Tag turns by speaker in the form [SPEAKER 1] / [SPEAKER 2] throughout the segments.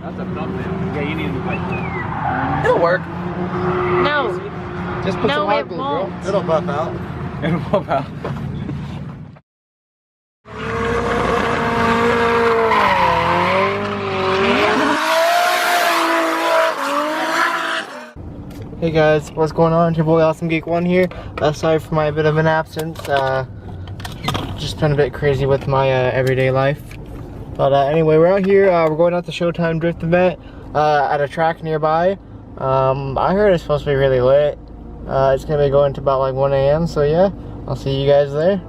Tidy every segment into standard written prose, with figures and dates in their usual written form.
[SPEAKER 1] That's a thumbnail. Yeah, you need to like.
[SPEAKER 2] It'll work.
[SPEAKER 3] No.
[SPEAKER 2] Just put
[SPEAKER 3] No,
[SPEAKER 2] some hot
[SPEAKER 3] it
[SPEAKER 2] glue,
[SPEAKER 3] won't.
[SPEAKER 2] girl. It'll buff out.
[SPEAKER 1] It'll pop out.
[SPEAKER 2] Hey guys, what's going on? It's your boy Awesome Geek 1 here. Sorry for my bit of an absence. Just been a bit crazy with my everyday life. But anyway, we're out here. We're going out to Showtime Drift event at a track nearby. I heard it's supposed to be really lit. It's gonna be going to about like 1 a.m. So yeah, I'll see you guys there.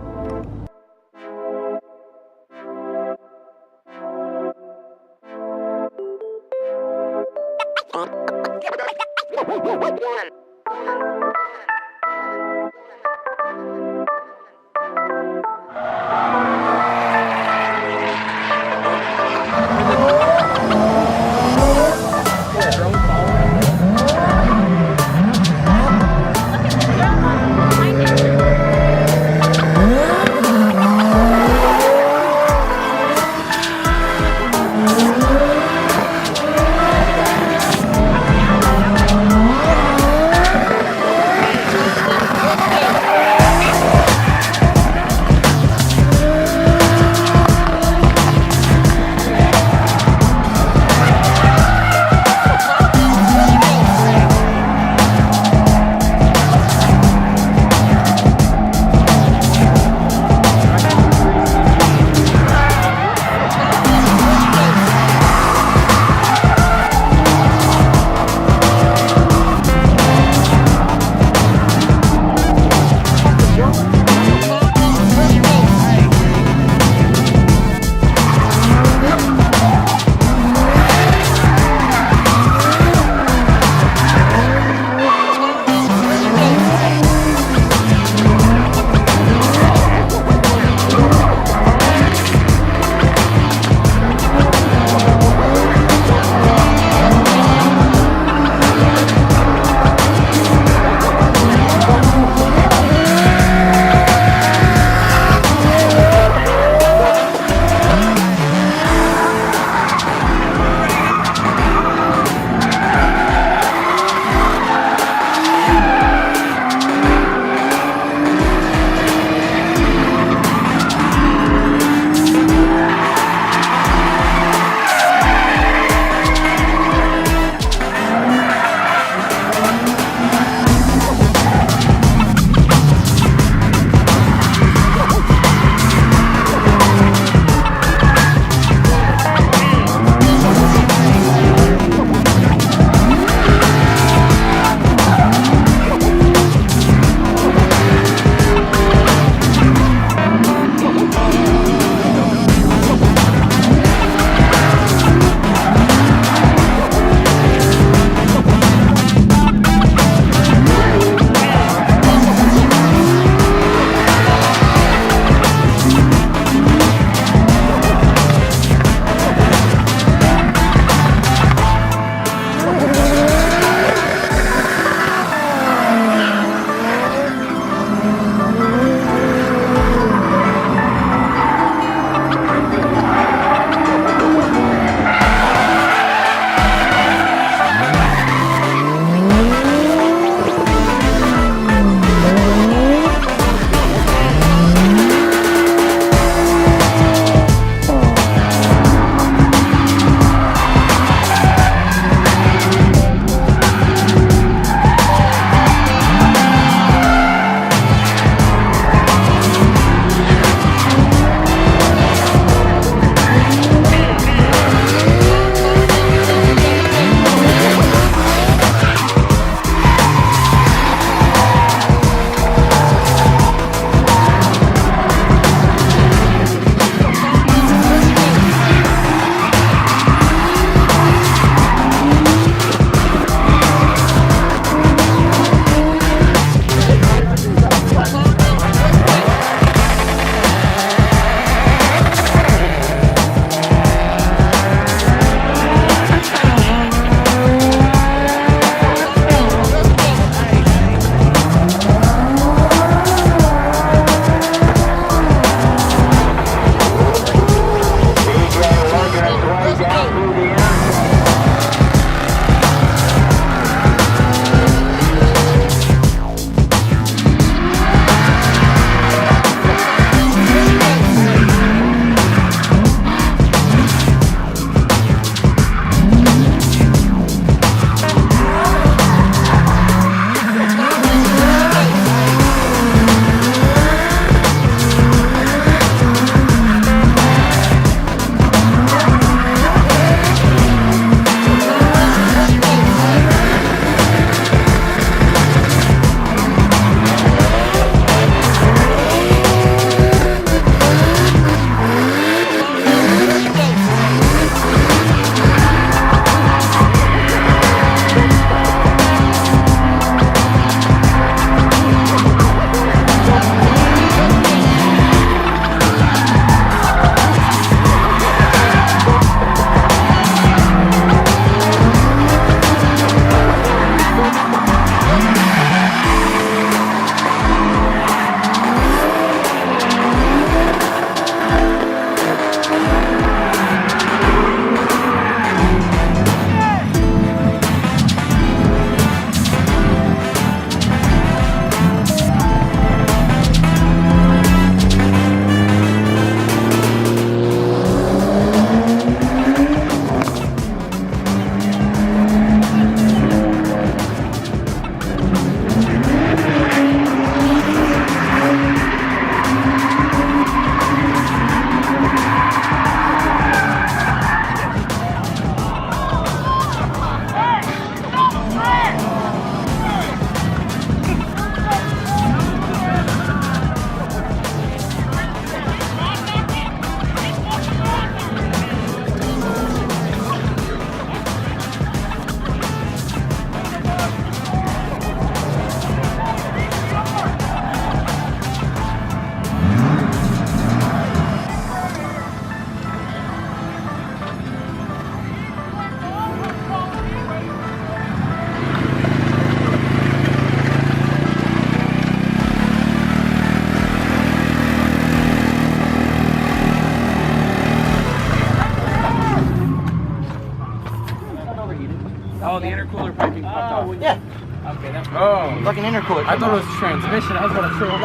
[SPEAKER 1] Oh, the intercooler piping popped off.
[SPEAKER 2] Yeah.
[SPEAKER 1] Okay, that's
[SPEAKER 2] Fucking intercooler.
[SPEAKER 1] I thought it was transmission. I was gonna say
[SPEAKER 2] No.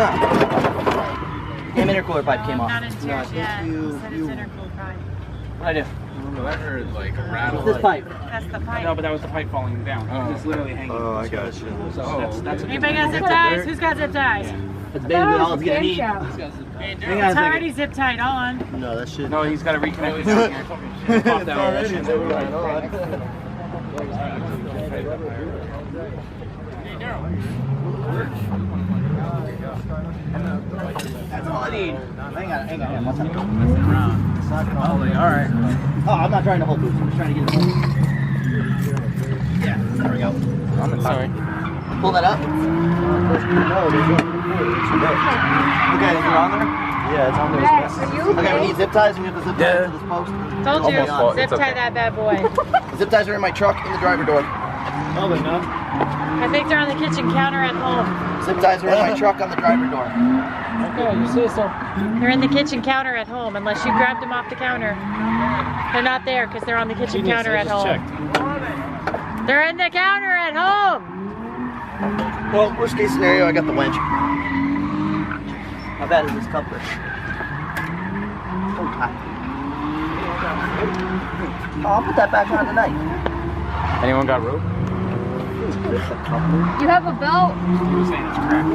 [SPEAKER 2] Damn intercooler pipe came off.
[SPEAKER 3] Not in
[SPEAKER 2] No, I
[SPEAKER 3] church
[SPEAKER 2] think
[SPEAKER 3] yet.
[SPEAKER 2] you.
[SPEAKER 3] He said it's intercooled pipe.
[SPEAKER 2] What'd I do?
[SPEAKER 1] I heard like a rattle.
[SPEAKER 2] This pipe.
[SPEAKER 3] That's the pipe.
[SPEAKER 1] No, but that was the pipe falling down. It's literally hanging.
[SPEAKER 4] Oh, I got you.
[SPEAKER 1] So that's
[SPEAKER 3] Anybody got zip ties? Who's got zip ties?
[SPEAKER 2] That's basically all it's gonna need.
[SPEAKER 3] It's already zip tied on.
[SPEAKER 4] No, that shit.
[SPEAKER 1] No, he's got to reconnect it down here. Pop that all that shit.
[SPEAKER 2] That's all I need. Hang on. What's up?
[SPEAKER 1] Messing around. It's not gonna hold it. All right.
[SPEAKER 2] Oh, I'm not trying to hold this. I'm just trying to get it. Yeah, there we go.
[SPEAKER 1] I'm sorry.
[SPEAKER 2] Pull that up.
[SPEAKER 4] No, there's no.
[SPEAKER 2] Okay, is it on there?
[SPEAKER 4] Yeah, it's on there.
[SPEAKER 3] Max, are you
[SPEAKER 2] Okay, we need zip ties. We have to zip ties
[SPEAKER 1] Yeah.
[SPEAKER 2] to this post.
[SPEAKER 3] Told you,
[SPEAKER 4] Almost full.
[SPEAKER 3] zip
[SPEAKER 4] It's
[SPEAKER 3] tie
[SPEAKER 4] okay.
[SPEAKER 3] that bad boy.
[SPEAKER 2] The zip ties are in my truck in the driver door.
[SPEAKER 4] Oh, they're not.
[SPEAKER 3] I think they're on the kitchen counter at home.
[SPEAKER 2] Zip ties are in my truck on the driver door.
[SPEAKER 1] Okay, you say so.
[SPEAKER 3] They're in the kitchen counter at home, unless you grabbed them off the counter. They're not there because they're on the kitchen counter at home. They're in the counter at home.
[SPEAKER 2] Well, worst case scenario, I got the winch. How bad is this coupler? So tight. Oh, I'll put that back on tonight.
[SPEAKER 1] Anyone got rope?
[SPEAKER 3] You have a belt?
[SPEAKER 1] You were saying it's cracked.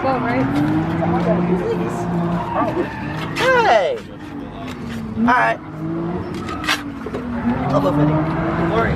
[SPEAKER 3] Belt, right?
[SPEAKER 2] Hey! Alright. Elbow fitting. Don't worry.